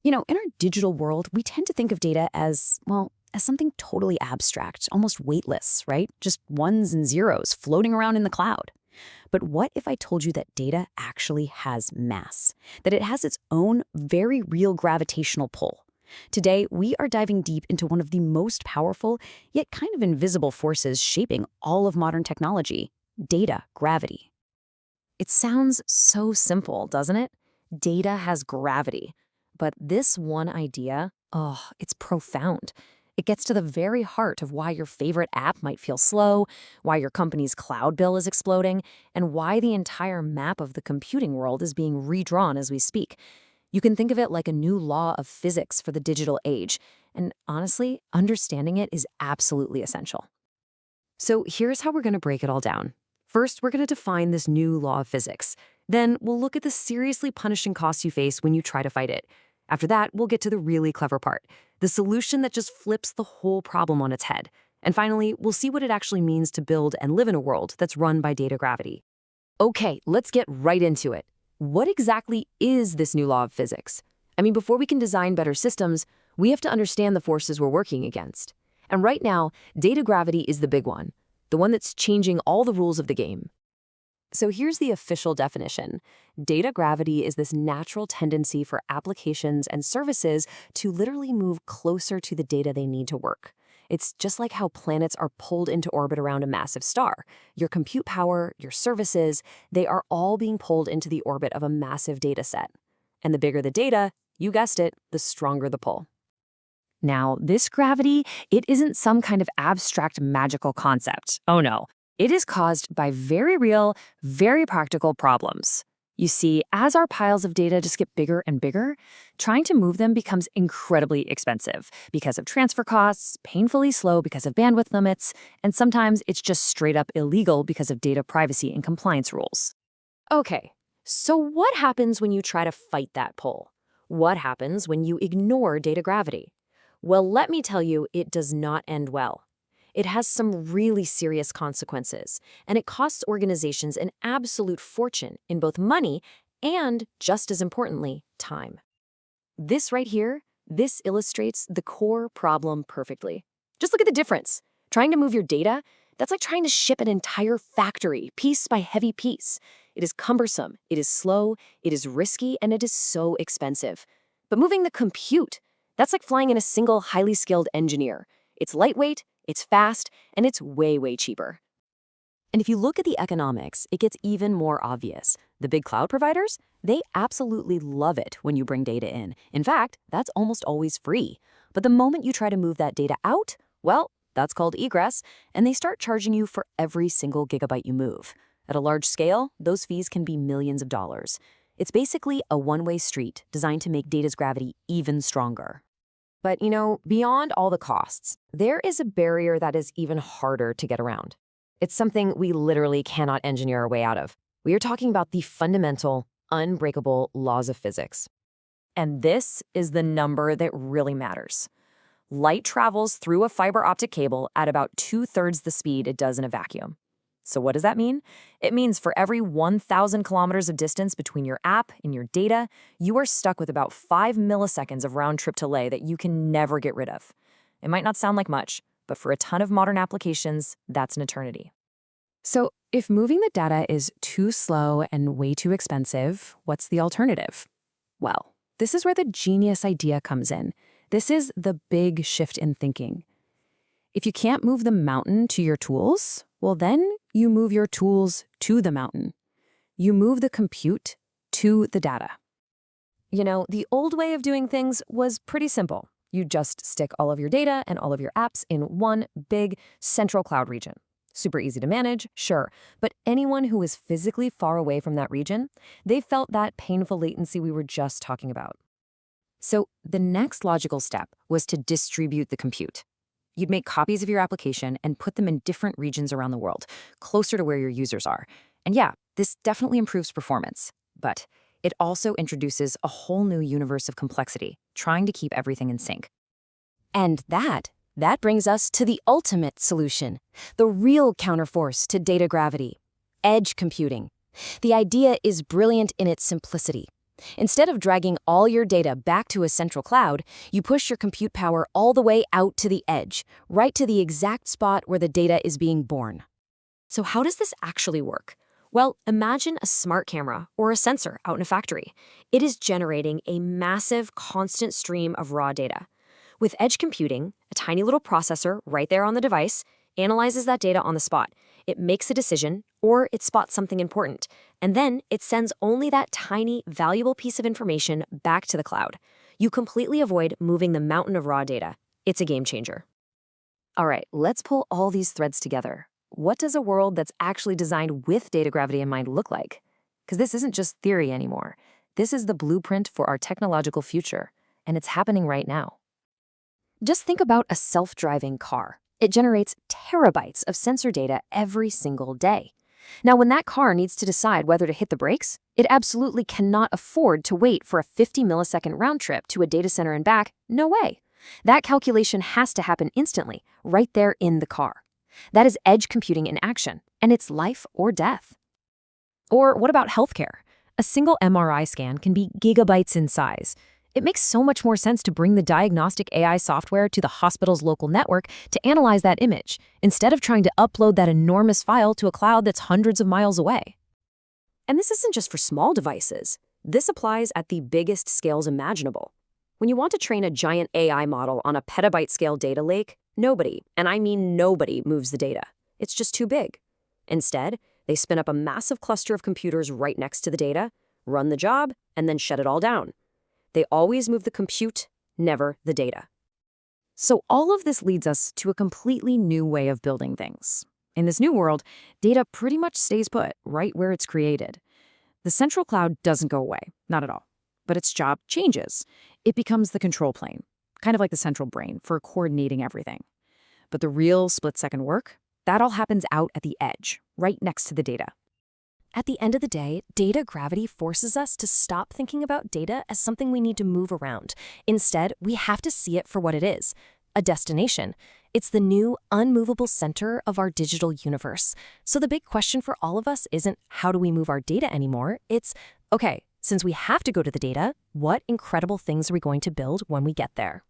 In our digital world, we tend to think of data as, well, as something totally abstract, almost weightless, right? Just ones and zeros floating around in the cloud. But what if I told you that data actually has mass? That it has its own very real gravitational pull? Today, we are diving deep into one of the most powerful, yet kind of invisible forces shaping all of modern technology: data gravity. It sounds so simple, doesn't it? Data has gravity. But this one idea, it's profound. It gets to the very heart of why your favorite app might feel slow, why your company's cloud bill is exploding, and why the entire map of the computing world is being redrawn as we speak. You can think of it like a new law of physics for the digital age, and honestly, understanding it is absolutely essential. So here's how we're going to break it all down. First, we're going to define this new law of physics. Then we'll look at the seriously punishing costs you face when you try to fight it. After that, we'll get to the really clever part, the solution that just flips the whole problem on its head. And finally, we'll see what it actually means to build and live in a world that's run by data gravity. Okay, let's get right into it. What exactly is this new law of physics? I mean, before we can design better systems, we have to understand the forces we're working against. And right now, data gravity is the big one, the one that's changing all the rules of the game. So here's the official definition. Data gravity is this natural tendency for applications and services to literally move closer to the data they need to work. It's just like how planets are pulled into orbit around a massive star. Your compute power, your services, they are all being pulled into the orbit of a massive data set. And the bigger the data, you guessed it, the stronger the pull. Now, this gravity, it isn't some kind of abstract magical concept. Oh no. It is caused by very real, very practical problems. You see, as our piles of data just get bigger and bigger, trying to move them becomes incredibly expensive because of transfer costs, painfully slow because of bandwidth limits, and sometimes it's just straight up illegal because of data privacy and compliance rules. Okay, so what happens when you try to fight that pull? What happens when you ignore data gravity? Well, let me tell you, it does not end well. It has some really serious consequences, and it costs organizations an absolute fortune in both money and, just as importantly, time. This right here, this illustrates the core problem perfectly. Just look at the difference. Trying to move your data, that's like trying to ship an entire factory, piece by heavy piece. It is cumbersome, it is slow, it is risky, and it is so expensive. But moving the compute, that's like flying in a single highly skilled engineer. It's lightweight, it's fast, and it's way, way cheaper. And if you look at the economics, it gets even more obvious. The big cloud providers, they absolutely love it when you bring data in. In fact, that's almost always free. But the moment you try to move that data out, well, that's called egress, and they start charging you for every single gigabyte you move. At a large scale, those fees can be millions of dollars. It's basically a one-way street designed to make data's gravity even stronger. But, beyond all the costs, there is a barrier that is even harder to get around. It's something we literally cannot engineer our way out of. We are talking about the fundamental, unbreakable laws of physics. And this is the number that really matters. Light travels through a fiber optic cable at about 2/3 the speed it does in a vacuum. So what does that mean? It means for every 1,000 kilometers of distance between your app and your data, you are stuck with about 5 milliseconds of round-trip delay that you can never get rid of. It might not sound like much, but for a ton of modern applications, that's an eternity. So if moving the data is too slow and way too expensive, what's the alternative? Well, this is where the genius idea comes in. This is the big shift in thinking. If you can't move the mountain to your tools, well then you move your tools to the mountain. You move the compute to the data. The old way of doing things was pretty simple. You just stick all of your data and all of your apps in one big central cloud region. Super easy to manage, sure, but anyone who was physically far away from that region, they felt that painful latency we were just talking about. So the next logical step was to distribute the compute. You'd make copies of your application and put them in different regions around the world, closer to where your users are. And yeah, this definitely improves performance, but it also introduces a whole new universe of complexity, trying to keep everything in sync. And that brings us to the ultimate solution, the real counterforce to data gravity: edge computing. The idea is brilliant in its simplicity. Instead of dragging all your data back to a central cloud, you push your compute power all the way out to the edge, right to the exact spot where the data is being born. So how does this actually work? Well, imagine a smart camera or a sensor out in a factory. It is generating a massive, constant stream of raw data. With edge computing, a tiny little processor right there on the device analyzes that data on the spot. It makes a decision, or it spots something important, and then it sends only that tiny, valuable piece of information back to the cloud. You completely avoid moving the mountain of raw data. It's a game changer. All right, let's pull all these threads together. What does a world that's actually designed with data gravity in mind look like? Because this isn't just theory anymore. This is the blueprint for our technological future, and it's happening right now. Just think about a self-driving car. It generates terabytes of sensor data every single day. Now, when that car needs to decide whether to hit the brakes, it absolutely cannot afford to wait for a 50-millisecond round trip to a data center and back. No way. That calculation has to happen instantly, right there in the car. That is edge computing in action, and it's life or death. Or what about healthcare? A single MRI scan can be gigabytes in size. It makes so much more sense to bring the diagnostic AI software to the hospital's local network to analyze that image, instead of trying to upload that enormous file to a cloud that's hundreds of miles away. And this isn't just for small devices. This applies at the biggest scales imaginable. When you want to train a giant AI model on a petabyte-scale data lake, nobody, and I mean nobody, moves the data. It's just too big. Instead, they spin up a massive cluster of computers right next to the data, run the job, and then shut it all down. They always move the compute, never the data. So all of this leads us to a completely new way of building things. In this new world, data pretty much stays put right where it's created. The central cloud doesn't go away, not at all. But its job changes. It becomes the control plane, kind of like the central brain for coordinating everything. But the real split-second work, that all happens out at the edge, right next to the data. At the end of the day, data gravity forces us to stop thinking about data as something we need to move around. Instead, we have to see it for what it is, a destination. It's the new, unmovable center of our digital universe. So the big question for all of us isn't how do we move our data anymore? It's, okay, since we have to go to the data, what incredible things are we going to build when we get there?